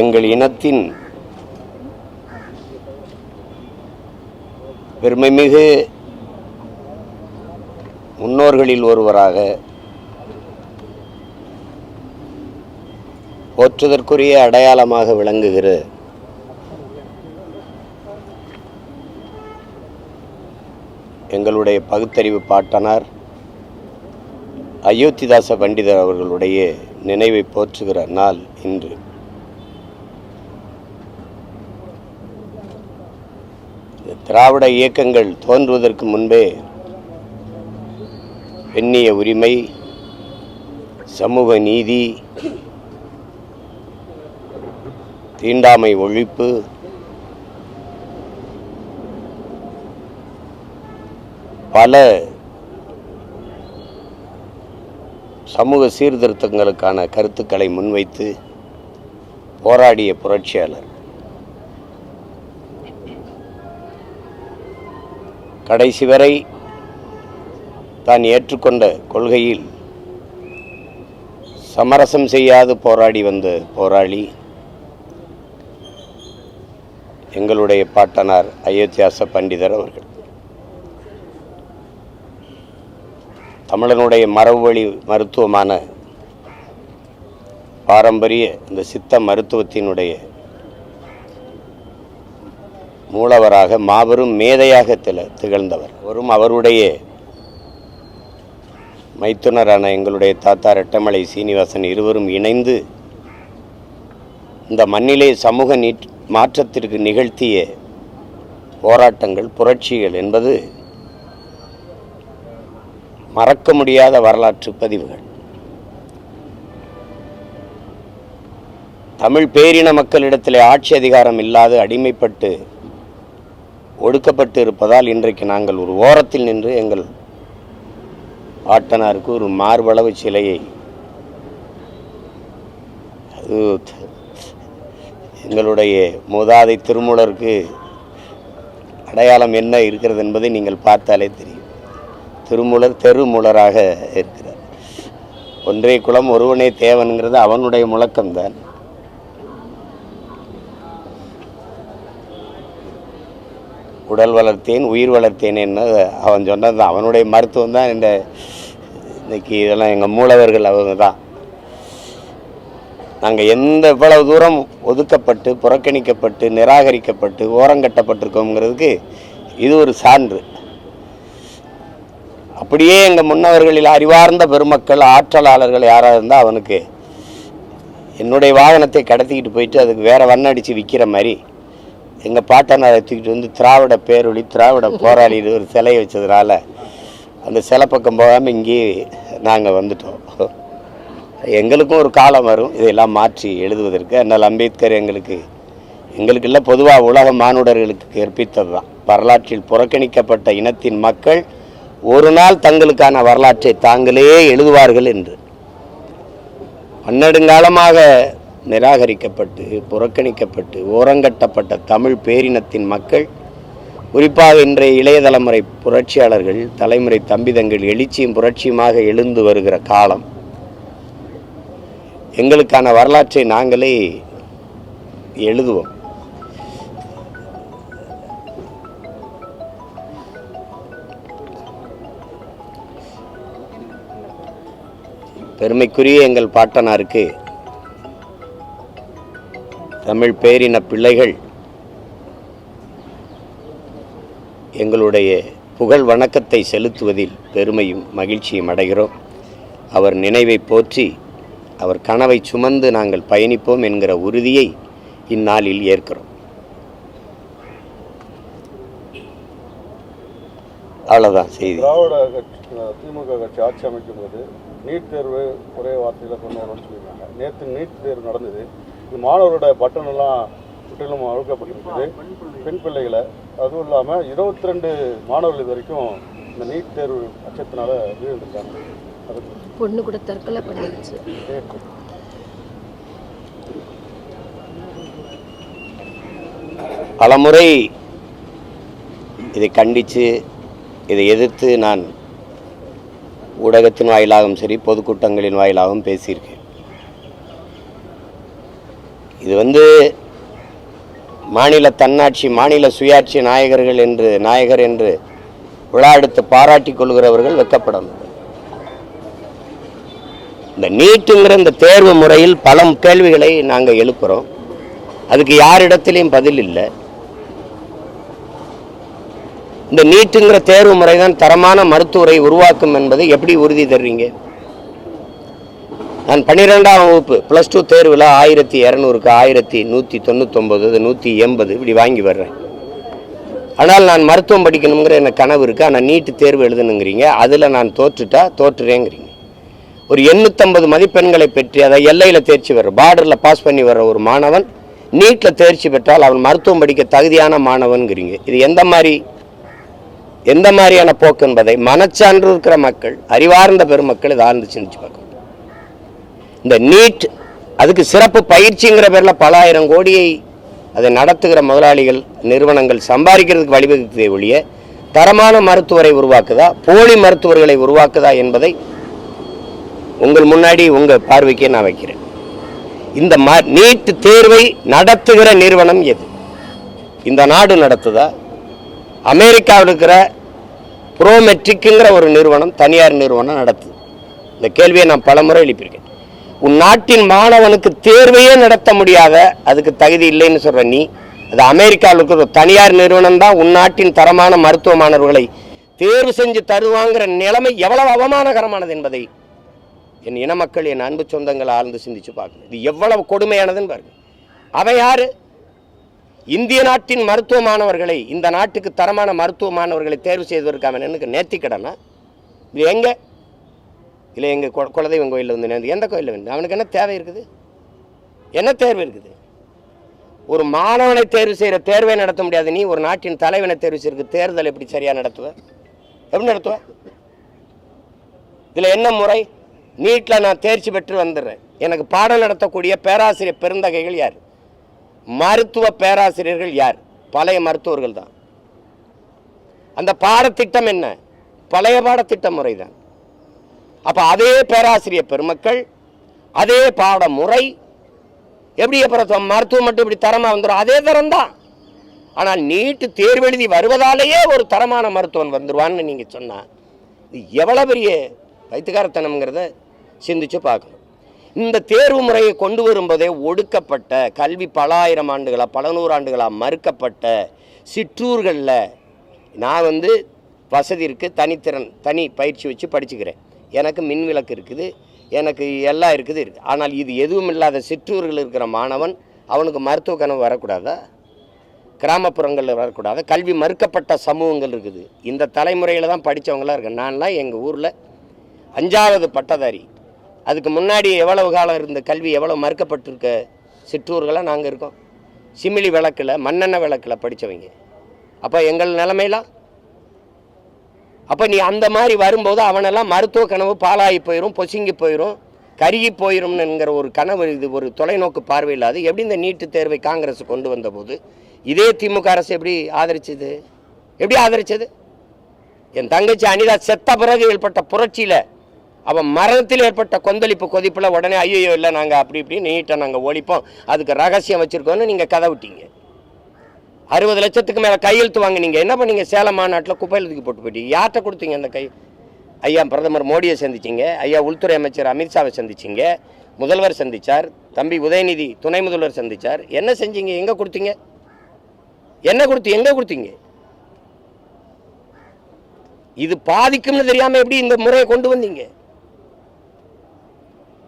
எங்கள் இனத்தின் பெருமைமிகு முன்னோர்களில் ஒருவராக போற்றுதற்குரிய அடையாளமாக விளங்குகிற எங்களுடைய பகுத்தறிவு பாட்டனார் அயோத்திதாச பண்டிதர் அவர்களுடைய நினைவை போற்றுகிற நாள் இன்று. திராவிட இயக்கங்கள் தோன்றுவதற்கு முன்பே பெண்ணிய உரிமை, சமூக நீதி, தீண்டாமை ஒழிப்பு, பல சமூக சீர்திருத்தங்களுக்கான கருத்துக்களை முன்வைத்து போராடிய புரட்சியாளர். கடைசி வரை தான் ஏற்றுக்கொண்ட கொள்கையில் சமரசம் செய்யாது போராடி வந்த போராளி எங்களுடைய பாட்டனார் அயோத்திதாச பண்டிதர் அவர்கள். தமிழனுடைய மரபுவழி மருத்துவமான பாரம்பரிய இந்த சித்த மருத்துவத்தினுடைய மூலவராக மாபெரும் மேதையாக திகழ்ந்தவர். அவருடைய மைத்துனரான எங்களுடைய தாத்தா ரெட்டமலை சீனிவாசன் இருவரும் இணைந்து இந்த மண்ணிலே சமூக மாற்றத்திற்கு நிகழ்த்திய போராட்டங்கள், புரட்சிகள் என்பது மறக்க முடியாத வரலாற்று பதிவுகள். தமிழ் பேரின மக்களிடத்திலே ஆட்சி அதிகாரம் இல்லாது அடிமைப்பட்டு ஒடுக்கப்பட்டு இருப்பதால் இன்றைக்கு நாங்கள் ஒரு ஓரத்தில் நின்று எங்கள் பாட்டனாருக்கு ஒரு மார்பளவு சிலையை, அது எங்களுடைய மூதாதை திருமூலருக்கு அடையாளம் என்ன இருக்கிறது என்பதை நீங்கள் பார்த்தாலே தெரியும். திருமூலர் தெருமூலராக இருக்கிறார். ஒன்றே குலம் ஒருவனே தேவன்கிறது அவனுடைய முழக்கம்தான். உடல் வளர்த்தேன் உயிர் வளர்த்தேன் என்ன அவன் சொன்னது தான். அவனுடைய மருத்துவம் தான். இன்னைக்கு இதெல்லாம் எங்கள் மூலவர்கள் அவங்க தான். நாங்கள் எவ்வளவு தூரம் ஒதுக்கப்பட்டு புறக்கணிக்கப்பட்டு நிராகரிக்கப்பட்டு ஓரங்கட்டப்பட்டிருக்கோங்கிறதுக்கு இது ஒரு சான்று. அப்படியே எங்கள் முன்னவர்களில் அறிவார்ந்த பெருமக்கள், ஆற்றலாளர்கள் யாராக இருந்தால் அவனுக்கு என்னுடைய வாகனத்தை கடத்திக்கிட்டு போயிட்டு அதுக்கு வேறு வண்ணம் அடித்து விற்கிற மாதிரி எங்கள் பாட்டனாரை தூக்கிட்டு வந்து திராவிட பேரொழி, திராவிட போராளி ஒரு சிலையை வச்சதுனால அந்த சிலை பக்கம் போகாமல் இங்கேயே நாங்கள் வந்துட்டோம். எங்களுக்கும் ஒரு காலம் வரும் இதையெல்லாம் மாற்றி எழுதுவதற்கு. அதனால் அம்பேத்கர் எங்களுக்கு இல்லை, பொதுவாக உலக மானுடர்களுக்கு கற்பித்தது தான். வரலாற்றில் புறக்கணிக்கப்பட்ட இனத்தின் மக்கள் ஒரு நாள் தங்களுக்கான வரலாற்றை தாங்களே எழுதுவார்கள் என்று. பன்னெடுங்காலமாக நிராகரிக்கப்பட்டு புறக்கணிக்கப்பட்டு ஓரங்கட்டப்பட்ட தமிழ் பேரினத்தின் மக்கள், குறிப்பாக இன்றைய இளைய தலைமுறை புரட்சியாளர்கள், தலைமுறை தம்பிதங்கள் எழுச்சியும் புரட்சியுமாக எழுந்து வருகிற காலம். எங்களுக்கான வரலாற்றை நாங்களே எழுதுவோம். பெருமைக்குரிய எங்கள் பாட்டனாருக்கு தமிழ் பேரின பிள்ளைகள் எங்களுடைய புகழ் வணக்கத்தை செலுத்துவதில் பெருமையும் மகிழ்ச்சியும் அடைகிறோம். அவர் நினைவை போற்றி அவர் கனவை சுமந்து நாங்கள் பயணிப்போம் என்கிற உறுதியை இந்நாளில் ஏற்கிறோம். அவ்வளோதான் செய்தி. திமுக கட்சி ஆட்சி அமைக்கும் போது நீட் தேர்வு ஒரே வார்த்தையில் கொண்டு சொல்லியிருக்காங்க. நேற்று நீட் தேர்வு நடந்தது. இந்த மாணவரோட பட்டன் எல்லாம் முற்றிலும் அழுக்கப்பட்டிருக்குது. பெண் பிள்ளைகளை, அதுவும் இல்லாமல் 22 மாணவர்கள் இது வரைக்கும் இந்த நீட் தேர்வு அச்சத்தினால வீழ்ந்திருக்காங்க. பொண்ணு கூட தற்கொலை பண்ணிடுச்சு. பலமுறை இதை கண்டித்து இதை எதிர்த்து நான் ஊடகத்தின் வாயிலாகவும் சரி பொதுக்கூட்டங்களின் வாயிலாகவும் பேசியிருக்கேன். இது மாநில தன்னாட்சி, மாநில சுயாட்சி நாயகர் என்று விழா எடுத்து பாராட்டி கொள்கிறவர்கள் வெட்கப்படணும். இந்த நீட்டுங்கிற இந்த தேர்வு முறையில் பல கேள்விகளை நாங்கள் எழுப்புறோம். அதுக்கு யாரிடத்திலையும் பதில் இல்லை. இந்த நீட்டுங்கிற தேர்வு முறை தான் தரமான மருத்துவரை உருவாக்கும் என்பதை எப்படி உறுதி தர்றீங்க? நான் 12ஆம் வகுப்பு +2 தேர்வில் 1200க்கு 1199, 180 இப்படி வாங்கி வர்றேன். ஆனால் நான் மருத்துவம் படிக்கணுங்கிற எனக்கு கனவு இருக்குது. ஆனால் நீட்டு தேர்வு எழுதணுங்கிறீங்க. அதில் நான் தோற்றுறேங்கிறீங்க. ஒரு 850 மதிப்பெண்களை பெற்று அதை எல்லையில் தேர்ச்சி வர்ற, பார்டரில் பாஸ் பண்ணி வர்ற ஒரு மாணவன் நீட்டில் தேர்ச்சி பெற்றால் அவன் மருத்துவம் படிக்க தகுதியான மாணவன்கிறீங்க. இது எந்த மாதிரியான போக்கு என்பதை மனச்சான்று இருக்கிற மக்கள், அறிவார்ந்த பெருமக்கள் இதை ஆழ்ந்து சிந்திச்சு பார்க்கணும். இந்த நீட் அதுக்கு சிறப்பு பயிற்சிங்கிற பேரில் பல ஆயிரம் கோடியை அதை நடத்துகிற முதலாளிகள், நிறுவனங்கள் சம்பாதிக்கிறதுக்கு வழிவகுத்ததை ஒழிய தரமான மருத்துவரை உருவாக்குதா, போலி மருத்துவர்களை உருவாக்குதா என்பதை உங்கள் முன்னாடி உங்கள் பார்வைக்கே நான் வைக்கிறேன். இந்த நீட் தேர்வை நடத்துகிற நிறுவனம் எது? இந்த நாடு நடத்துதா? அமெரிக்காவில் இருக்கிற ப்ரோமெட்ரிக்குங்கிற ஒரு நிறுவனம், தனியார் நிறுவனம் நடத்துது. இந்த கேள்வியை நான் பலமுறை எழுப்பியிருக்கேன். உன் நாட்டின் மாணவனுக்கு தேர்வையே நடத்த முடியாத, அதுக்கு தகுதி இல்லைன்னு சொல்ற நீ, அது அமெரிக்காவில் இருக்கிற தனியார் நிறுவனம் தான் உன் நாட்டின் தரமான மருத்துவ மாணவர்களை தேர்வு செஞ்சு தருவாங்கிற நிலைமை எவ்வளவு அவமானகரமானது என்பதை என் இன மக்கள், என் அன்பு சொந்தங்கள் ஆழ்ந்து சிந்திச்சு பார்க்கணும். இது எவ்வளவு கொடுமையானதுன்னு பாருங்க. அவன் யாரு? இந்திய நாட்டின் மருத்துவ மாணவர்களை, இந்த நாட்டுக்கு தரமான மருத்துவ மாணவர்களை தேர்வு செய்வதற்கான எனக்கு நேர்த்திக்கடனா? இது எங்க? இல்லை எங்கள் குலதெய்வம் கோயிலில் நேர்ந்து எந்த கோயிலில் வந்து அவனுக்கு என்ன தேவை இருக்குது? என்ன தேர்வு இருக்குது? ஒரு மாணவனை தேர்வு செய்கிற தேர்வை நடத்த முடியாது. நீ ஒரு நாட்டின் தலைவனை தேர்வு செய்கிற தேர்தல் எப்படி சரியாக நடத்துவ? எப்படி நடத்துவ? இதில் என்ன முறை? நீட்டில் நான் தேர்ச்சி பெற்று வந்துடுறேன். எனக்கு பாடம் நடத்தக்கூடிய பேராசிரியர் பெருந்தகைகள் யார்? மருத்துவ பேராசிரியர்கள் யார்? பழைய மருத்துவர்கள் தான். அந்த பாடத்திட்டம் என்ன? பழைய பாடத்திட்ட முறை தான். அப்போ அதே பேராசிரியர் பெருமக்கள், அதே பாட முறை எப்படி அப்புறம் மருத்துவம் மட்டும் இப்படி தரமாக வந்துடும்? அதே தரம் தான். ஆனால் நீட்டு தேர்வு எழுதி வருவதாலேயே ஒரு தரமான மருத்துவன் வந்துடுவான்னு நீங்கள் சொன்னால் இது எவ்வளோ பெரிய வைத்துக்காரத்தனம்ங்கிறத சிந்திச்சு பார்க்கணும். இந்த தேர்வு முறையை கொண்டு வரும்போதே ஒடுக்கப்பட்ட, கல்வி பல ஆயிரம் ஆண்டுகளாக, பல நூறாண்டுகளாக மறுக்கப்பட்ட சிற்றூர்களில் நான் வசதி இருக்குது, தனி பயிற்சி வச்சு படிச்சுக்கிறேன். எனக்கு மின் விளக்கு இருக்குது, எனக்கு எல்லாம் இருக்குது. ஆனால் இது எதுவும் இல்லாத சிற்றூர்கள் இருக்கிற மாணவன், அவனுக்கு மருத்துவ கனவு வரக்கூடாதா? கிராமப்புறங்களில் வரக்கூடாது? கல்வி மறுக்கப்பட்ட சமூகங்கள் இருக்குது. இந்த தலைமுறையில் தான் படித்தவங்களாம் இருக்கு. நான்லாம் எங்கள் ஊரில் 5வது பட்டதாரி. அதுக்கு முன்னாடி எவ்வளவு காலம் இருந்த கல்வி எவ்வளோ மறுக்கப்பட்டிருக்க சிற்றூர்களாக நாங்கள் இருக்கோம். சிமிலி விளக்கில், மண்ணெண்ணெய் விளக்கில் படித்தவங்க. அப்போ எங்கள் நிலைமையெல்லாம், அப்போ நீ அந்த மாதிரி வரும்போது அவனெல்லாம் மருத்துவ கனவு பாலாகி போயிடும், பொசுங்கி போயிடும், கருகி போயிடும்ங்கிற ஒரு கனவு, இது ஒரு தொலைநோக்கு பார்வை இல்லாது எப்படி இந்த நீட்டு தேர்வை காங்கிரஸ் கொண்டு வந்தபோது இதே திமுக அரசு எப்படி ஆதரிச்சது? என் தங்கச்சி அனிதா செத்த பிறகு ஏற்பட்ட புரட்சியில், அவன் மரணத்தில் ஏற்பட்ட கொந்தளிப்பு கொதிப்பில் உடனே ஐயோ இல்லை நாங்கள் அப்படி இப்படி நீட்டை நாங்கள் ஒழிப்போம், அதுக்கு ரகசியம் வச்சுருக்கோன்னு நீங்கள் கதை விட்டீங்க. 60 லட்சத்துக்கு மேலே கையெழுத்து வாங்க. நீங்கள் என்ன பண்ணீங்க? சேலம் மாநாட்டில் குப்பையில் தூக்கி போட்டு போயிட்டீங்க. யார்கிட்ட கொடுத்தீங்க அந்த கை? ஐயா பிரதமர் மோடியை சந்திச்சிங்க, ஐயா உள்துறை அமைச்சர் அமித்ஷாவை சந்திச்சிங்க, முதல்வர் சந்தித்தார், தம்பி உதயநிதி துணை முதல்வர் சந்தித்தார். என்ன செஞ்சீங்க? எங்கே கொடுத்தீங்க? எங்கே கொடுத்தீங்க? இது பாதிக்கும்னு தெரியாமல் எப்படி இந்த முறையை கொண்டு வந்தீங்க?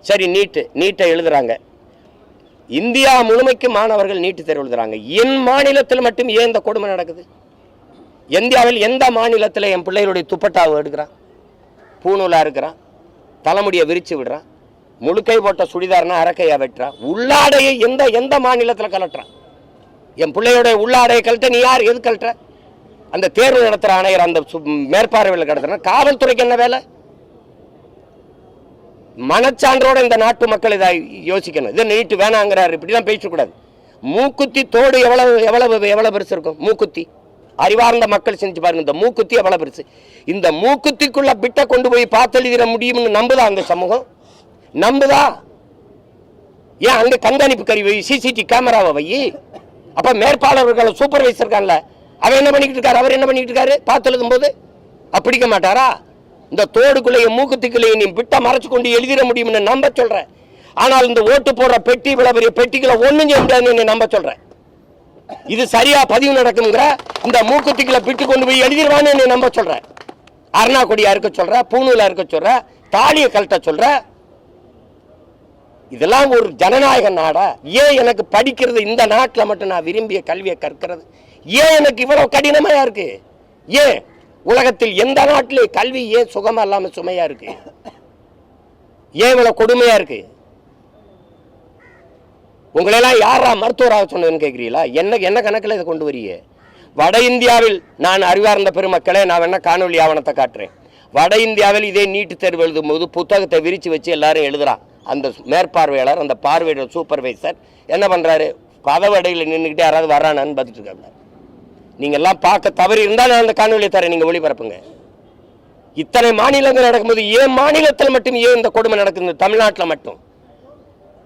சரி, நீட்டை எழுதுறாங்க. இந்தியா முழுமைக்கு மாணவர்கள் நீட்டு தேர்வு எழுதுறாங்க. என் மாநிலத்தில் மட்டும் ஏன் இந்த கொடுமை நடக்குது? இந்தியாவில் எந்த மாநிலத்தில் என் பிள்ளைகளுடைய துப்பட்டாவை எடுக்கிறான், பூநூலாக இருக்கிறான், தலைமுடியை விரிச்சு விடுறான், முழுக்கை போட்ட சுடிதார்னா அரக்கையா வெட்டுறான், உள்ளாடையை எந்த மாநிலத்தில் கலட்டுறான்? என் பிள்ளையோடைய உள்ளாடையை கழட்ட நீ யார்? எது கழட்டுற? அந்த தேர்வு நடத்துகிற ஆணையர், அந்த மேற்பார்வையில் கடத்துற காவல்துறைக்கு என்ன வேலை? மனச்சான்றோட இந்த நாட்டு மக்கள் இதை யோசிக்கணும். இதை நீட்டு வேணாங்கிறாரு, இப்படிலாம் பேசக்கூடாது. மூக்குத்தி தோடு எவ்வளவு பெருசு இருக்கும்? மூக்குத்தி அறிவார்ந்த மக்கள் செஞ்சு பாருங்க. இந்த மூக்குத்தி எவ்வளவு பெருசு? இந்த மூக்குத்திக்குள்ள பிட்டை கொண்டு போய் பார்த்து எழுதிட முடியும்னு நம்புதா அந்த சமூகம்? நம்புதா? ஏன் அங்கே கண்காணிப்பு கருவி வை, சிசிடிவி கேமராவை வை. அப்போ மேற்பாளர்கள் சூப்பர்வைசர் இருக்கான்ல, அவர் என்ன பண்ணிக்கிட்டு இருக்காரு? அவர் என்ன பண்ணிக்கிட்டு இருக்காரு? பார்த்து எழுதும் போது அப்படிக்க மாட்டாரா? இந்த தோடுக்குள்ளேயே மூக்குத்திக்குள்ளேயே நீ விட்ட மறைச்சு கொண்டு எழுதிட முடியும்னு நம்ப சொல்றேன். ஆனால் இந்த ஓட்டு போடுற பெட்டி, இவ்வளவு பெரிய பெட்டிகளை ஒன்றும் செய்ய முடியாதுன்னு நம்ப சொல்றேன். இது சரியா பதிவு நடக்குங்கிற இந்த மூக்குத்திக்குள்ள பிட்டு கொண்டு போய் எழுதிடுவான்னு நம்ப சொல்றேன். அருணா கொடியா இருக்க சொல்ற, பூணூலா இருக்க சொல்ற, தாலியை கழட்ட சொல்ற. இதெல்லாம் ஒரு ஜனநாயக நாடா? ஏன் எனக்கு படிக்கிறது இந்த நாட்டில் மட்டும் நான் விரும்பிய கல்வியை கற்கிறது ஏன் எனக்கு இவ்வளவு கடினமா இருக்கு? ஏன் உலகத்தில் எந்த நாட்டிலே கல்வி ஏன் சுகமா இல்லாம சுமையா இருக்கு? ஏன் இவ்வளவு கொடுமையா இருக்கு? உங்களெல்லாம் யாரா மருத்துவராக சொன்னதுன்னு கேட்குறீங்களா? என்ன கணக்கில் இதை கொண்டு வரீங்க? வட இந்தியாவில் நான் அறிவார்ந்த பெருமக்களே, நான் வேணா காணொலி ஆவணத்தை காட்டுறேன். வட இந்தியாவில் இதே நீட்டு தேர்வு எழுதும் போது புத்தகத்தை விரிச்சு வச்சு எல்லாரும் எழுதுறான். அந்த மேற்பார்வையாளர், அந்த பார்வையாளர் சூப்பர்வைசர் என்ன பண்றாரு? கதவடையில் நின்றுக்கிட்டு யாராவது வர்றானான்னு பார்த்துட்டு இருக்காங்க. நீங்க எல்லாம் பார்க்க தவறி இருந்தால் நான் அந்த காணொலியை தரேன், நீங்க ஒளிபரப்புங்க. இத்தனை மாநிலங்கள் நடக்கும்போது ஏன் மாநிலத்தில் மட்டும் ஏன் இந்த கொடுமை நடக்குது? தமிழ்நாட்டில் மட்டும்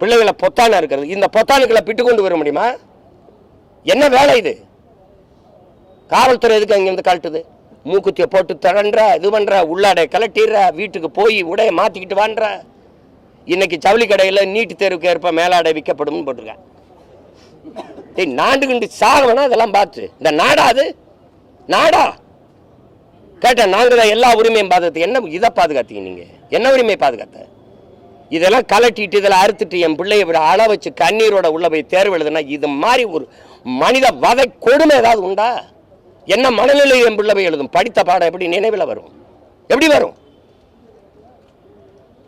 பிள்ளைகளை பொத்தான இருக்கிறது. இந்த பொத்தானுக்களை பிட்டு கொண்டு வர முடியுமா? என்ன வேலை இது? காவல்துறை எதுக்கு அங்கிருந்து கழட்டுது? மூக்குத்தியை போட்டு தரன்ற, இது பண்ற, உள்ளாடை கலட்டிடுற, வீட்டுக்கு போய் உடைய மாத்திக்கிட்டு வான்ற. இன்னைக்கு ஜவுளி கடையில் நீட்டு தேர்வுக்கு ஏற்ப மேலாடை விற்கப்படும் போட்டிருக்கேன். நாண்டுகிண்டு சாகவனா இதெல்லாம் பார்த்து இந்த நாடா? அது நாடா? கேட்டேன். நாங்க தான் எல்லா உரிமையும் பாதுகாத்து. என்ன இதை பாதுகாத்தீங்க நீங்க? என்ன உரிமையை பாதுகாத்த? இதெல்லாம் கலட்டிட்டு இதெல்லாம் அறுத்துட்டு என் பிள்ளையை விட அள வச்சு கண்ணீரோட உள்ள போய் தேர்வு எழுதுனா இது மாதிரி ஒரு மனித வதை கொடுமை ஏதாவது உண்டா? என்ன மனநிலை என் பிள்ளை போய் எழுதும்? படித்த பாடம் எப்படி நினைவில் வரும்? எப்படி வரும்?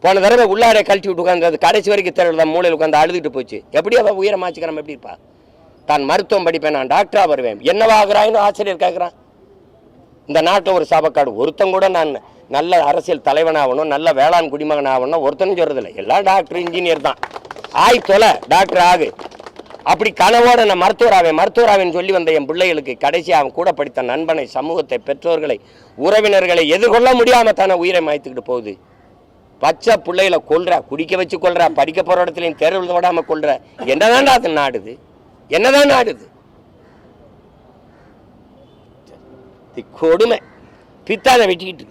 போன தடவை உள்ளாடை கழட்டி விட்டு உட்காந்து அது கடைசி வரைக்கும் தேர்வு மூலையில் உட்காந்து அழுதுட்டு போச்சு. எப்படி அவள் உயரமாச்சுக்கிறோம்? எப்படி இருப்பா? தான் மருத்துவம் படிப்பேன், நான் டாக்டரா வருவேன், என்னவாகிறான்னு ஆசிரியர் கேட்குறான். இந்த நாட்டில் ஒரு சாபக்காடு. ஒருத்தன் கூட நான் நல்ல அரசியல் தலைவனாகணும், நல்ல வேளாண் குடிமகன் ஆகணும் ஒருத்தனும் சொல்றதில்லை. எல்லாம் டாக்டர் இன்ஜினியர் தான். தொலை டாக்டர் ஆகு. அப்படி கனவோட நான் மருத்துவராவேன்னு சொல்லி வந்த என் பிள்ளைகளுக்கு கடைசி அவன் கூட படித்த நண்பனை, சமூகத்தை, பெற்றோர்களை, உறவினர்களை எதிர்கொள்ள முடியாம தானே உயிரை மாய்த்துக்கிட்டு போகுது. பச்சை பிள்ளைகளை கொல்ற, குடிக்க வச்சு கொல்ற, படிக்க போற இடத்துலையும் தேர்வு விடாம கொல்ற. என்னதான்டா அது நாடுது? என்னதான் நாடுது? கொடுமை. பித்தானை வெட்டிக்கிட்டு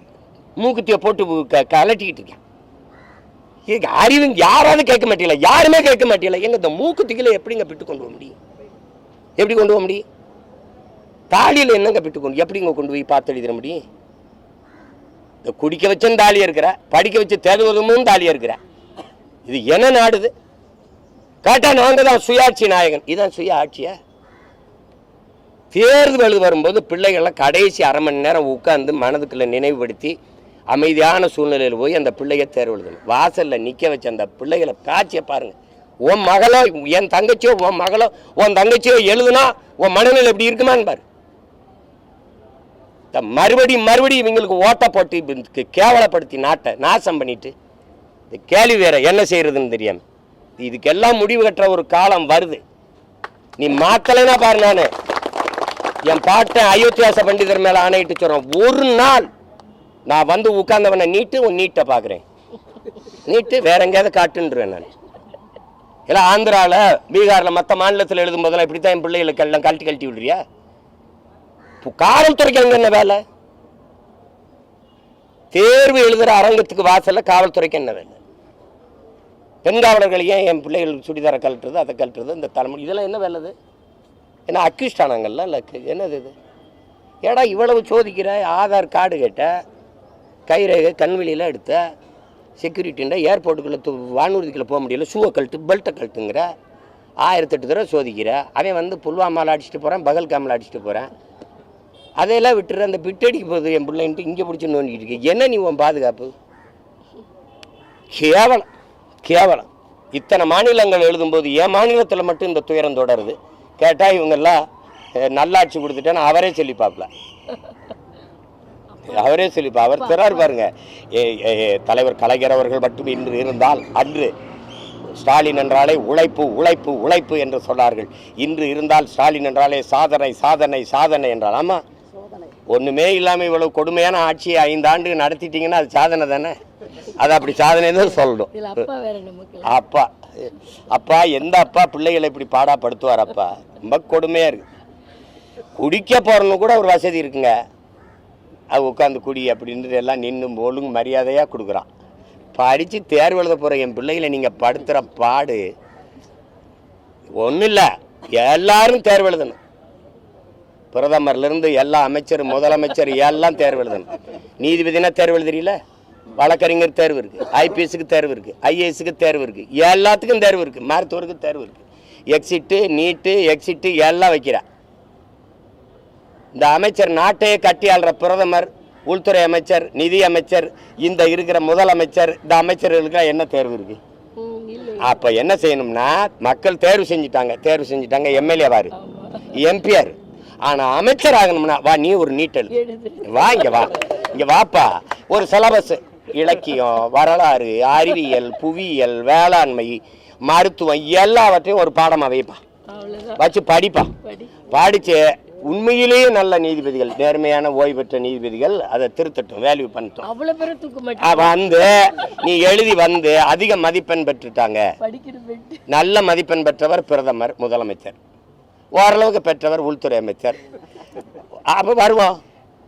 மூக்குத்திய போட்டு கலட்டிக்கிட்டு இருக்கேன். அறிவு யாராவது கேட்க மாட்டீங்களா? யாருமே கேட்க மாட்டீங்களா? எங்க இந்த மூக்குத்திகளை எப்படிங்க பிட்டு கொண்டு போக முடியும்? எப்படி கொண்டு போக முடியும்? தாலியில் என்னங்க பிட்டு கொண்டு எப்படிங்க கொண்டு போய் பார்த்து எழுதிட முடியும்? இந்த குடிக்க வச்சும் தாலியா இருக்கிற, படிக்க வச்சு தேர்வதுமும் தாலியா இருக்கிற. இது என்ன நாடுது? கேட்டா நாங்க தான் சுயாட்சி நாயகன். இதுதான் சுய ஆட்சியா? தேர்தல் எழுது வரும்போது பிள்ளைகளை கடைசி அரை மணி நேரம் உட்காந்து மனதுக்குள்ள நினைவுபடுத்தி அமைதியான சூழ்நிலையில் போய் அந்த பிள்ளைய தேர்வு எழுதணும். வாசலில் நிற்க வச்ச அந்த பிள்ளைகளை காட்சியை பாருங்க. உன் மகளோ என் தங்கச்சியோ உன் மகளோ உன் தங்கச்சியோ எழுதுனா உன் மனநிலை எப்படி இருக்குமான்னு பாரு. மறுபடியும் இவங்களுக்கு ஓட்ட போட்டு கேவலப்படுத்தி நாட்டை நாசம் பண்ணிட்டு கேள்வி வேற என்ன செய்யறதுன்னு தெரியாம இதுக்கெல்லாம் முடிவு கட்டுற ஒரு காலம் வருது. நீ மாத்தலைன்னா பாரு. நானு என் பாட்டன் அயோத்தியாச பண்டிதர் மேல ஆணையிட்டு சொல்றேன், ஒரு நாள் நான் வந்து உட்கார்ந்தவனை நீட்டை பாக்குறேன். நீட்டு வேற எங்கேயாவது காட்டுன்றேன் நான். எல்லாம் ஆந்திராவில், பீகாரில், மற்ற மாநிலத்தில் எழுதும் போதெல்லாம் இப்படித்தான் என் பிள்ளைகளுக்கு எல்லாம் கழட்டி விடுறியா? காவல்துறைக்கு அங்க என்ன வேலை? தேர்வு எழுதுற அரங்கத்துக்கு வாசல்ல காவல்துறைக்கு என்ன வேலை? பெண் காவலர்கள் ஏன் என் பிள்ளைகள் சுடிதாரை கழட்டுறது, அதை கழட்டுறது, இந்த தலைமுறை இதெல்லாம் என்ன வேலை? அது என்ன அக்யூஸ்ட் ஆனாங்கல்ல? இல்லை என்னது இது? ஏடா இவ்வளவு சோதிக்கிற? ஆதார் கார்டு கேட்ட, கைரேகை, கண்வெளியில் எடுத்த, செக்யூரிட்டின்ற ஏர்போர்ட்டுக்குள்ளே வானூர்திக்குள்ளே போக முடியல, ஷூவை கழட்டு, பெல்ட்டை கழட்டுங்கிற, 1008 தடவை சோதிக்கிற. அவன் வந்து புல்வாமாவில் அடிச்சுட்டு போகிறான், பகல்காமில் அடிச்சுட்டு போகிறான். அதையெல்லாம் விட்டுற அந்த பிட்டடிக்கு போகுது என் பிள்ளைன்ட்டு இங்கே பிடிச்சி நோண்டிட்டு இருக்கு. என்ன நீ உன் பாதுகாப்பு? கேவலம். இத்தனை மாநிலங்கள் எழுதும்போது என் மாநிலத்தில் மட்டும் இந்த துயரம் தொடருது. கேட்டால் இவங்கெல்லாம் நல்லாட்சி கொடுத்துட்டேன்னு அவரே சொல்லிப்பாப்ல. அவர் திறார் பாருங்க. தலைவர் கலைஞர் அவர்கள் மட்டும் இன்று இருந்தால் அன்று ஸ்டாலின் என்றாலே உழைப்பு உழைப்பு உழைப்பு என்று சொன்னார்கள். இன்று இருந்தால் ஸ்டாலின் என்றாலே சாதனை சாதனை சாதனை என்றால். ஆமா, ஒன்றுமே இல்லாமல் இவ்வளவு கொடுமையான ஆட்சியை 5 ஆண்டு நடத்திட்டீங்கன்னா அது சாதனை தானே. அது அப்படி சாதனை தான் சொல்லணும். இதுல அப்பா வேற நமக்கு அப்பா அப்பா எந்த அப்பா பிள்ளைகளை இப்படி பாடாப்படுத்துவார்? அப்பா ரொம்ப கொடுமையாக இருக்குது. குடிக்க போகிறவங்க கூட ஒரு வசதி இருக்குங்க, அது உட்காந்து குடி அப்படின்றது எல்லாம் நின்று ஒழுங்கு மரியாதையாக கொடுக்குறான். படித்து தேர்வு எழுத போகிற என் பிள்ளைகளை நீங்கள் படுத்துகிற பாடு ஒன்றும் இல்லை. எல்லாரும் தேர்வு எழுதணும். பிரதமர்லேருந்து எல்லா அமைச்சர், முதலமைச்சர் எல்லாம் தேர்வு எழுதணும். நீதிபதினா தேர்வு எழுதுறீங்கள, வழக்கறிஞர் தேர்வு இருக்குது, ஐபிஎஸ்க்கு தேர்வு இருக்குது, ஐஏஎஸ்க்கு தேர்வு இருக்குது, எல்லாத்துக்கும் தேர்வு இருக்குது, மருத்துவருக்கு தேர்வு இருக்குது, எக்ஸிட்டு நீட்டு எக்ஸிட்டு எல்லாம் வைக்கிறா. இந்த அமைச்சர் நாட்டையே கட்டி ஆள்ற பிரதமர், உள்துறை அமைச்சர், நிதி அமைச்சர், இந்த இருக்கிற முதலமைச்சர், இந்த அமைச்சர்களுக்கு என்ன தேர்வு இருக்குது? அப்போ என்ன செய்யணும்னா, மக்கள் தேர்வு செஞ்சுட்டாங்க எம்எல்ஏவாரு, எம்பிஆர். ஆனால் அமைச்சர் ஆகணும்னா வா, நீ ஒரு நீட் எழுது, வா இங்கே வாப்பா. ஒரு சிலபஸ், இலக்கியம், வரலாறு, அறிவியல், புவியியல், வேளாண்மை, மருத்துவம் எல்லாவற்றையும் ஒரு பாடமாக வைப்பா, வச்சு படிப்பா. படித்து உண்மையிலேயே நல்ல நீதிபதிகள், நேர்மையான ஓய்வு பெற்ற நீதிபதிகள் அதை திருத்தட்டும், வேல்யூ பண்ணட்டும். வந்து நீ எழுதி வந்து அதிக மதிப்பெண் பெற்றுட்டாங்க. நல்ல மதிப்பெண் பெற்றவர் பிரதமர், முதலமைச்சர், ஓரளவுக்கு பெற்றவர் உள்துறை அமைச்சர். அப்போ வருவோம்.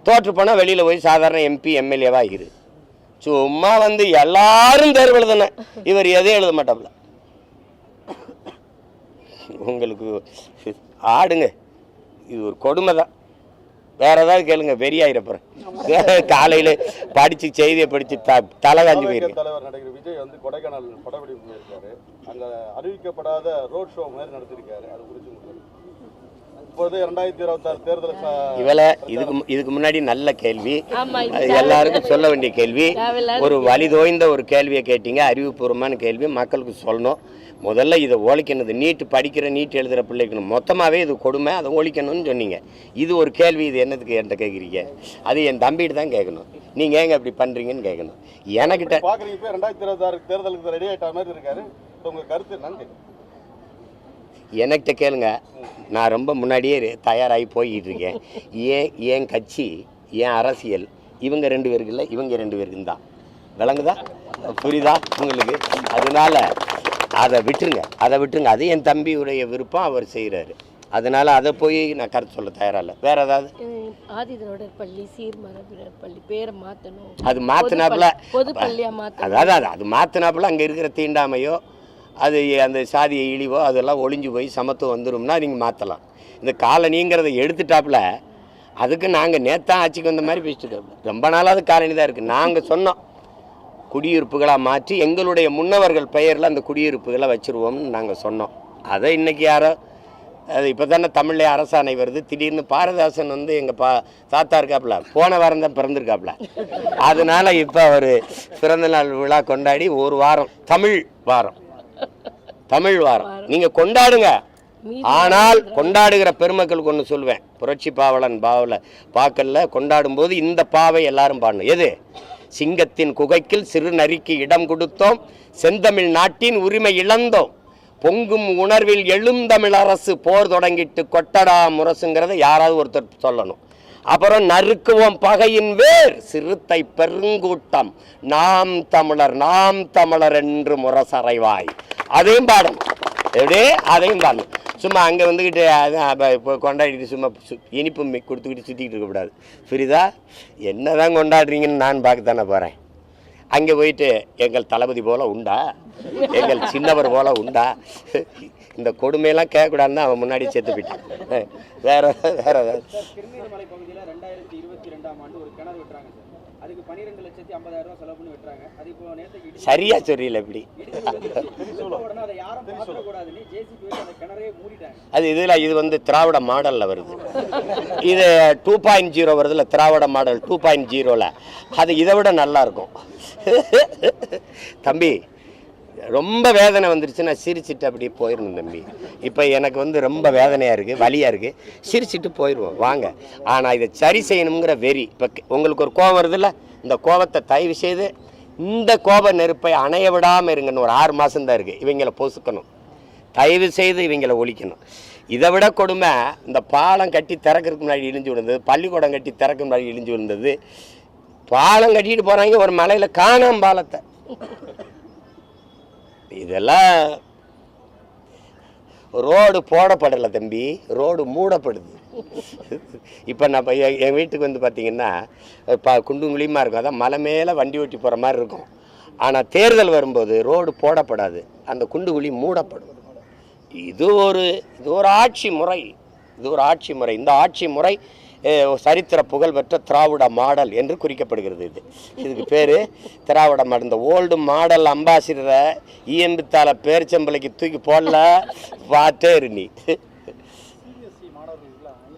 தோற்று போனால் வெளியில் போய் சாதாரண எம்பி எம்எல்ஏவாக இரு. சும்மா வந்து எல்லாரும் தேர்வு எழுதணும், இவர் எதையும் எழுத மாட்டாப்ல. உங்களுக்கு ஆடுங்க, இது ஒரு கொடுமை தான். வேற ஏதாவது கேளுங்க, வெறியாயிரப்புறேன். காலையில் படித்து செய்தியை படித்து தலை காஞ்சி போயிருக்கு. தலைவர் நடிகர் விஜய் வந்து கொடைக்கானல் படப்பிடிப்பு போயிருக்காரு. அங்கே அறிவிக்கப்படாத ரோட் ஷோ மாதிரி நடத்திருக்காரு. அது குறித்து இப்போது 2026 தேர்தல் இவளை இதுக்கு முன்னாடி நல்ல கேள்வி, எல்லாருக்கும் சொல்ல வேண்டிய கேள்வி. ஒரு வலிதோய்ந்த ஒரு கேள்வியை கேட்டீங்க, அறிவுபூர்வமான கேள்வி, மக்களுக்கு சொல்லணும். முதல்ல இதை ஒழிக்கணும். நீட்டு படிக்கிற, நீட் எழுதுகிற பிள்ளைக்கணும் மொத்தமாகவே இது கொடுமை, அதை ஒழிக்கணும்னு சொன்னீங்க. இது ஒரு கேள்வி, இது என்னத்துக்கு என்கிட்ட கேட்குறீங்க? அது என் தம்பிகிட்ட தான் கேட்கணும். நீங்கள் ஏங்க இப்படி பண்ணுறீங்கன்னு கேட்கணும். எனக்கிட்ட பார்க்குறீங்க. இப்போ 2026 தேர்தலுக்கு ரெடி ஆகிட்ட மாதிரி இருக்காரு. உங்கள் கருத்து என்னன்னு கேட்குறேன். என்கிட்ட கேளுங்க, நான் ரொம்ப முன்னாடியே தயாராகி போய்கிட்டு இருக்கேன். ஏன் கட்சி, ஏன் அரசியல், இவங்க 2 பேருக்கு இல்லை, இவங்க 2 பேருக்கு தான். விளங்குதா? புரியுதா உங்களுக்கு? அதனால அதை விட்டுருங்க. அது என் தம்பியுடைய விருப்பம், அவர் செய்கிறாரு. அதனால அதை போய் நான் கருத்து சொல்ல தயாராக இல்லை. வேற ஏதாவது ஆதிதிராவிடர் பள்ளி, சீர்மரபினர் பள்ளி பேரை மாற்றணும். அது மாற்றினாப்புல, அதாவது அது மாற்றினாப்புல அங்கே இருக்கிற தீண்டாமையோ, அது அந்த சாதிய இழிவோ அதெல்லாம் ஒளிஞ்சு போய் சமத்துவம் வந்துடும்னா நீங்கள் மாற்றலாம். இந்த காலனிங்கிறத எடுத்துட்டாப்புல, அதுக்கு நாங்கள் நேத்தான் ஆட்சிக்கு வந்த மாதிரி பேசிட்டு ரொம்ப நாளாவது காலனி தான் இருக்குது. நாங்கள் சொன்னோம் குடியிருப்புகளாக மாற்றி எங்களுடைய முன்னவர்கள் பெயரில் அந்த குடியிருப்புகளை வச்சுருவோம்னு நாங்கள் சொன்னோம். அதை இன்றைக்கி யாரோ, அது இப்போ தானே தமிழ்லேயே அரசாணை வருது. திடீர்னு பாரதாசன் வந்து எங்கள் தாத்தா இருக்காப்புல, போன வாரம் தான் பிறந்திருக்காப்புல. அதனால் இப்போ அவர் பிறந்தநாள் விழா கொண்டாடி ஒரு வாரம், தமிழ் வாரம் நீங்கள் கொண்டாடுங்க. ஆனால் கொண்டாடுகிற பெருமக்களுக்கு ஒன்று சொல்லுவேன், புரட்சி பாவலன் பாக்கல்ல கொண்டாடும் போது இந்த பாவை எல்லாரும் பாடணும். எது? சிங்கத்தின் குகைக்கில் சிறு நரிக்கு இடம் கொடுத்தோம், செந்தமிழ் நாட்டின் உரிமை இழந்தோம், பொங்கும் உணர்வில் எழுந்தமிழ் அரசு போர் தொடங்கிட்டு கொட்டடா முரசுங்கிறத யாராவது ஒருத்தர் சொல்லணும். அப்புறம் நறுக்குவோம் பகையின் வேர் சிறுத்தை பெருங்கூட்டம், நாம் தமிழர் என்று முரசறைவாய். அதையும் பாடணும். எப்படியே அதையும் பாடணும். சும்மா அங்கே வந்துக்கிட்டு இப்போ கொண்டாடிட்டு சும்மா இனிப்பு கொடுத்துக்கிட்டு சுற்றிக்கிட்டு இருக்கக்கூடாது. புரியுதா? என்ன தான் கொண்டாடுறீங்கன்னு நான் பார்க்கத்தானே போகிறேன். அங்கே போயிட்டு எங்கள் தளபதி போல் உண்டா, எங்கள் சின்னவர் போல் உண்டா, இந்த கொடுமையெல்லாம் கேட்கக்கூடாதுன்னு தான் அவன் முன்னாடி சேர்த்து போயிட்டான். வேற திருநீர்மலை பகுதியில் 2022ஆம் ஆண்டு ஒரு கிணறு வெட்டுறாங்க சார். அதுக்கு 12,50,000 ரூபாய் செலவு பண்ணி வெட்டுறாங்க. அது இப்போ நேரத்துக்கு சரியா சொல்றீல இப்படி அதை யாரும் பார்க்கக்கூடாதுன்னு ஜேசிபி அந்த கிணறையே மூடிட்டாங்க. அது இது வந்து திராவிட மாடலில் வருது. இது 2.0 வருதுல, திராவிட மாடல் 2.0ல. அது இதை விட நல்லா இருக்கும். தம்பி ரொம்ப வேதனை வந்துருச்சு, நான் சிரிச்சுட்டு அப்படியே போயிடணும் தம்பி. இப்போ எனக்கு வந்து ரொம்ப வேதனையாக இருக்குது, வலியாக இருக்குது, சிரிச்சுட்டு போயிடுவோம் வாங்க. ஆனால் இதை சரி செய்யணுங்கிற வெறி. இப்போ உங்களுக்கு ஒரு கோபம் வருதுல்ல, இந்த கோபத்தை தயவு செய்து இந்த கோப நெருப்பை அணைய விடாமல் இருங்கன்னு ஒரு 6 மாதம் தான் இருக்குது. இவங்களை பொசுக்கணும். தயவு செய்து இவங்களை ஒழிக்கணும். இதை விட கொடுமை, இந்த பாலம் கட்டி திறக்கிறதுக்கு முன்னாடி இழிஞ்சு விழுந்தது, பள்ளிக்கூடம் கட்டி திறக்க முன்னாடி இழிஞ்சு விழுந்தது. பாலம் கட்டிட்டு போகிறாங்க, ஒரு மலையில் காணாம பாலத்தை. இதெல்லாம் ரோடு போடப்படலை தம்பி, ரோடு மூடப்படுது. இப்போ நான் என் வீட்டுக்கு வந்து பார்த்தீங்கன்னா குண்டுங்குழியுமா இருக்கும், அதான் மலை மேலே வண்டி ஓட்டி போகிற மாதிரி இருக்கும். ஆனால் தேர்தல் வரும்போது ரோடு போடப்படாது, அந்த குண்டுகுழி மூடப்படும். இது ஒரு ஆட்சி முறை, இந்த ஆட்சி முறை சரித்திர புகழ்பெற்ற திராவிட மாடல் என்று குறிக்கப்படுகிறது. இதுக்கு பேர் திராவிட மாடல். இந்த ஓல்டு மாடல் அம்பாசிடரை ஈயம்பித்தால பேர்ச்சம்பளைக்கு தூக்கி போடல, பார்த்தே நீ. சிபிஎஸ்சி மாணவர்கள்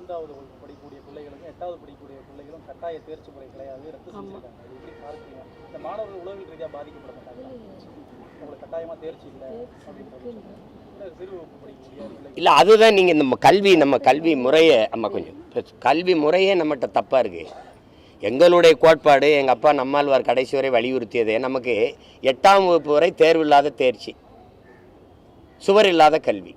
5வது வகுப்பு படிக்கக்கூடிய பிள்ளைகளுக்கும் 8வது படிக்கக்கூடிய பிள்ளைகளும் கட்டாய தேர்ச்சி முறை கிடையாது, ரத்து செஞ்சிருக்காங்க. அது எப்படி பார்க்குறீங்க? இந்த மாணவர்கள் உளவியல் ரீதியாக பாதிக்கப்பட மாட்டாங்க, உங்களுக்கு கட்டாயமாக தேர்ச்சி இல்லை அப்படின்றது இல்லை. அதுதான் நீங்கள் நம்ம கல்வி முறையை கொஞ்சம் கல்வி முறையே நம்மகிட்ட தப்பாக இருக்குது. எங்களுடைய கோட்பாடு, எங்கள் அப்பா நம்மாழ்வார் கடைசி வரை வலியுறுத்தியதே நமக்கு 8ஆம் வகுப்பு வரை தேர்வில்லாத தேர்ச்சி, சுவர் இல்லாத கல்வி.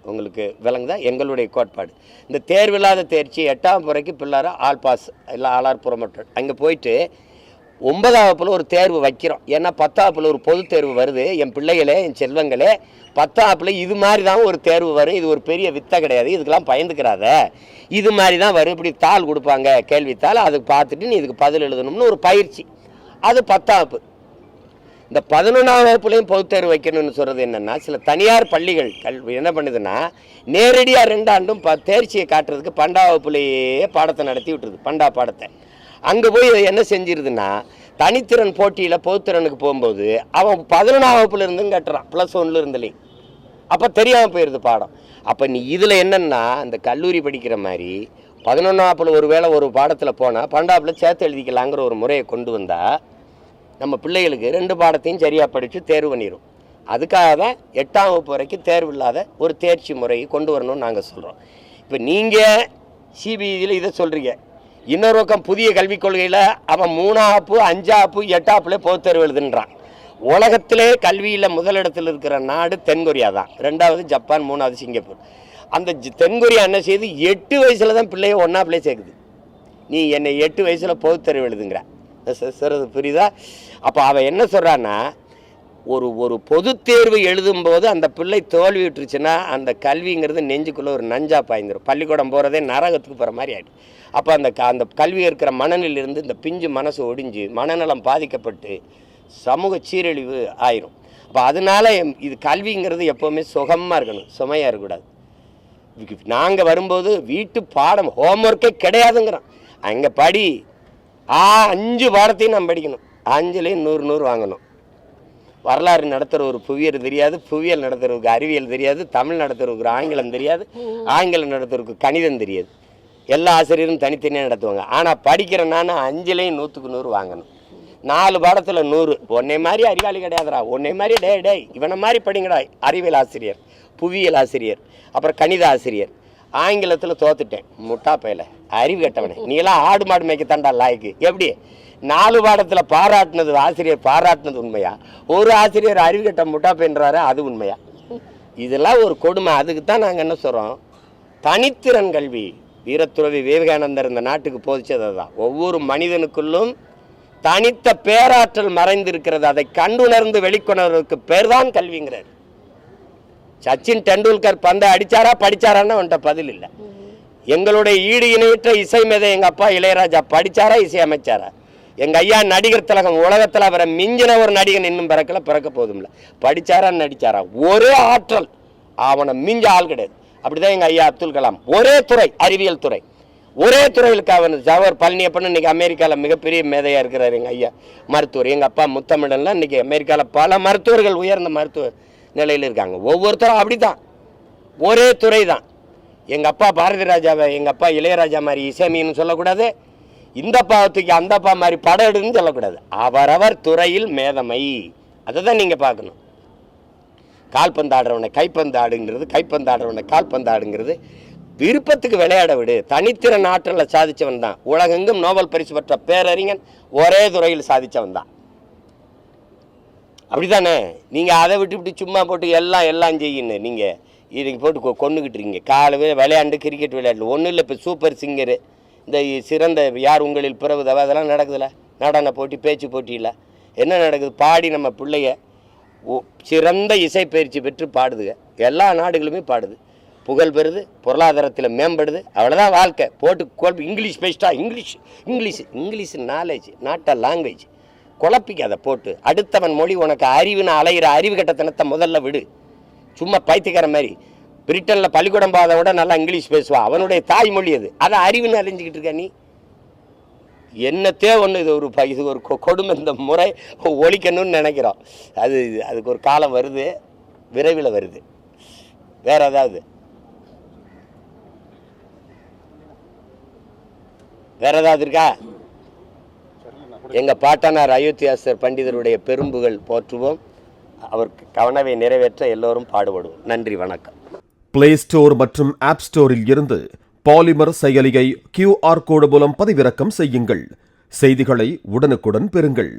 உங்களுக்கு விளங்குதா? எங்களுடைய கோட்பாடு இந்த தேர்வில்லாத தேர்ச்சி 8ஆம் வரைக்கும் பிள்ளார ஆல் பாஸ் இல்லை ஆளார் புறமட்டல். அங்கே போயிட்டு 9ஆம் வகுப்பில் ஒரு தேர்வு வைக்கிறோம். ஏன்னா 10ஆம் வகுப்பில் ஒரு பொது தேர்வு வருது. என் பிள்ளைகளே, என் செல்வங்களே, 10ஆம் வகுப்பில் இது மாதிரி தான் ஒரு தேர்வு வரும். இது ஒரு பெரிய வித்தை கிடையாது, இதுக்கெல்லாம் பயந்துக்கிறாத. இது மாதிரி தான் வரும். இப்படி தாள் கொடுப்பாங்க, கேள்வித்தாள், அதுக்கு பார்த்துட்டு நீ இதுக்கு பதில் எழுதணும்னு ஒரு பயிற்சி. அது 10ஆம் வகுப்பு. இந்த 11ஆம் வகுப்புலையும் பொது தேர்வு வைக்கணும்னு சொல்கிறது என்னென்னா, சில தனியார் பள்ளிகள் என்ன பண்ணுதுன்னா, நேரடியாக 2 ஆண்டும் தேர்ச்சியை காட்டுறதுக்கு 12ஆம் வகுப்புலேயே பாடத்தை நடத்தி விட்டுருது. பாடத்தை அங்கே போய் என்ன செஞ்சிருதுன்னா, தனித்திறன் போட்டியில் பொதுத்திறனுக்கு போகும்போது அவன் 11ஆம் வகுப்புல இருந்தும் கட்டுறான், +1 இருந்துலையும். அப்போ தெரியாமல் போயிடுது பாடம். அப்போ நீ இதில் என்னென்னா, இந்த கல்லூரி படிக்கிற மாதிரி 11ஆம் வகுப்புல ஒரு வேளை ஒரு பாடத்தில் போனால் 12ஆம் வகுப்புல சேர்த்து எழுதிக்கலாங்கிற ஒரு முறையை கொண்டு வந்தால் நம்ம பிள்ளைகளுக்கு 2 பாடத்தையும் சரியாக படித்து தேர்வு பண்ணிடும். அதுக்காக தான் 8ஆம் வகுப்பு வரைக்கும் தேர்வு இல்லாத ஒரு தேர்ச்சி முறையை கொண்டு வரணும்னு நாங்கள் சொல்கிறோம். இப்போ நீங்கள் சிபிஎஸ்சியில் இதை சொல்கிறீங்க, இன்னொரு பக்கம் புதிய கல்விக் கொள்கையில் அவன் 3ஆம் வகுப்பு 5ஆம் வகுப்பு 8ஆம் வகுப்புல பொது தேர்வு எழுதுன்றான். உலகத்திலே கல்வியில் முதலிடத்தில் இருக்கிற நாடு தென்கொரியா தான், 2வது ஜப்பான், 3வது சிங்கப்பூர். அந்த தென்கொரியா என்ன செய்யுது, 8 வயசில் தான் பிள்ளைய 1ஆம் வகுப்புல சேர்க்குது. நீ என்னை 8 வயசில் பொது தேர்வு எழுதுங்கிற சொல்கிறது புரியுதா? அப்போ அவன் என்ன சொல்கிறான்னா, ஒரு பொது தேர்வு எழுதும்போது அந்த பிள்ளை தோல்வி விட்டுருச்சுன்னா அந்த கல்விங்கிறது நெஞ்சுக்குள்ளே ஒரு நஞ்சா பாய்ந்துடும். பள்ளிக்கூடம் போகிறதே நரகத்துக்கு போகிற மாதிரி ஆகிடும். அப்போ அந்த கல்வி இருக்கிற மனநிலிருந்து இந்த பிஞ்சு மனசு ஒடிஞ்சு மனநலம் பாதிக்கப்பட்டு சமூக சீரழிவு ஆயிரும். அப்போ அதனால் இது கல்விங்கிறது எப்போவுமே சுகமாக இருக்கணும், சுமையாக இருக்கக்கூடாது. நாங்கள் வரும்போது வீட்டு பாடம் ஹோம்ஒர்க்கே கிடையாதுங்கிறோம். அங்கே படி 5 பாடத்தையும் நம்ம படிக்கணும், 5லேயும் 100 வாங்கணும். வரலாறு நடத்துகிற ஒரு புவியியல் தெரியாது, புவியியல் நடத்துறதுக்கு அறிவியல் தெரியாது, தமிழ் நடத்துறதுக்கு ஆங்கிலம் தெரியாது, ஆங்கிலம் நடத்துறதுக்கு கணிதம் தெரியாது. எல்லா ஆசிரியரும் தனித்தனியாக நடத்துவாங்க. ஆனால் படிக்கிற நான் 5லேயும் 100க்கு 100 வாங்கணும். 4 பாடத்தில் 100. உன்னை மாதிரி அறிவாளி கிடையாதுடா, உன்னை மாதிரி டே இவனை மாதிரி படிங்கடா. அறிவியல் ஆசிரியர், புவியியல் ஆசிரியர், அப்புறம் கணித ஆசிரியர். ஆங்கிலத்தில் தோத்துட்டேன், முட்டா பையில, அறிவு கட்டவனே, நீலாம் ஆடு மாடு மேய்க்கத்தாண்டா லாய்க்கு. எப்படி 4 பாடத்தில் பாராட்டினது ஆசிரியர் பாராட்டினது உண்மையா? ஒரு ஆசிரியர் அறிவு கட்ட முட்டா பையன்றாரு, அது உண்மையா? இதெல்லாம் ஒரு கொடுமை. அதுக்கு தான் நாங்கள் என்ன சொல்கிறோம், தனித்திறன் கல்வி. வீரத்துறவி விவேகானந்தர் இந்த நாட்டுக்கு போதிச்சது தான். ஒவ்வொரு மனிதனுக்குள்ளும் தனித்த பேராற்றல் மறைந்திருக்கிறது, அதை கண்டுணர்ந்து வெளிக்கொணர்வதற்கு பேர் தான் கல்விங்கிறார். சச்சின் டெண்டுல்கர் பந்தை அடிச்சாரா படிச்சாரான்னு அவன்கிட்ட பதில் இல்லை. எங்களுடைய ஈடு இணையற்ற இசை மேதை எங்கள் அப்பா இளையராஜா படிச்சாரா, இசை அமைச்சாரா? எங்கள் ஐயா நடிகர் திலகம், உலகத்தில் அவரை மிஞ்சின ஒரு நடிகன் இன்னும் பிறக்க போதும்ல. படிச்சாரான்னு நடிச்சாரா? ஒரே ஆற்றல், அவனை மிஞ்ச ஆள் கிடையாது. அப்படிதான் எங்கள் ஐயா அப்துல் கலாம். ஒரே துறை, அறிவியல் துறை, ஒரே துறைகளுக்கு அவன் ஜவஹர் பழனியப்பன் இன்னைக்கு அமெரிக்காவில் மிகப்பெரிய மேதையாக இருக்கிறார். எங்கள் ஐயா மருத்துவர். எங்கள் அப்பா முத்தமிழன்லாம் இன்னைக்கு அமெரிக்காவில் பல மருத்துவர்கள் உயர்ந்த மருத்துவ நிலையில் இருக்காங்க. ஒவ்வொருத்தரும் அப்படி தான், ஒரே துறை தான். எங்கள் அப்பா பாரதி ராஜாவை எங்கள் அப்பா இளையராஜா மாதிரி இசைமின்னு சொல்லக்கூடாது, இந்த பாவத்துக்கு அந்த அப்பா மாதிரி படம் எடுன்னு சொல்லக்கூடாது. அவரவர் துறையில் மேதமை, அதை தான் நீங்கள் பார்க்கணும். கால்பந்து ஆடுறவனை கைப்பந்து ஆடுங்கிறது, கைப்பந்து ஆடுறவனை கால்பந்து ஆடுங்கிறது விருப்பத்துக்கு விளையாட விடு. தனித்திறன் ஆற்றலில் சாதித்தவன் தான். உலகெங்கும் நோபல் பரிசு பெற்ற பேரறிஞன் ஒரே துறையில் சாதித்தவன் தான். அப்படி தானே? நீங்கள் அதை விட்டு சும்மா போட்டு எல்லாம் செய்யணும். நீங்கள் இதுக்கு போட்டு கொண்டுக்கிட்டு இருக்கீங்க. காலவே விளையாண்டு கிரிக்கெட் விளையாடல ஒன்றும் இல்லை. இப்போ சூப்பர் சிங்கரு, இந்த சிறந்த யார் உங்களில் பிறகுதவ அதெல்லாம் நடக்குதுல்ல, நடன போட்டி, பேச்சு போட்டியில் என்ன நடக்குது? பாடி நம்ம பிள்ளைய சிறந்த இசை பயிற்சி பெற்று பாடுதுங்க. எல்லா நாடுகளுமே பாடுது, புகழ் பெறுது, பொருளாதாரத்தில் மேம்படுது. அவ்வளோதான் வாழ்க்கை. போட்டு இங்கிலீஷ் பேசிட்டா English knowledge, not a language. குழப்பிக்காத போட்டு. அடுத்தவன் மொழி உனக்கு அறிவுன்னு அலையிற அறிவு கட்டத்தனத்தை முதல்ல விடு. சும்மா பைத்தியக்கார மாதிரி. பிரிட்டனில் பள்ளிக்கூடம் போகாத விட நல்லா இங்கிலீஷ் பேசுவான். அவனுடைய தாய்மொழி அது. அதை அறிவுன்னு அறிஞ்சிக்கிட்டு இருக்க நீ. என்னத்தே ஒன்று இது ஒரு கொடுமை. இந்த முறை ஒழிக்கணும்னு நினைக்கிறோம். அதுக்கு ஒரு காலம் வருது, விரைவில் வருது. வேற ஏதாவது இருக்கா? எங்கள் பாட்டனார் அயோத்தியாசர் பண்டிதருடைய பெரும்புகள் போற்றுவோம். அவருக்கு கவனவை நிறைவேற்ற எல்லோரும் பாடுபடுவோம். நன்றி, வணக்கம். பிளே ஸ்டோர் மற்றும் ஆப் ஸ்டோரில் இருந்து பாலிமர் செயலியை QR கோடு மூலம் பதிவிறக்கம் செய்யுங்கள். செய்திகளை உடனுக்குடன் பெறுங்கள்.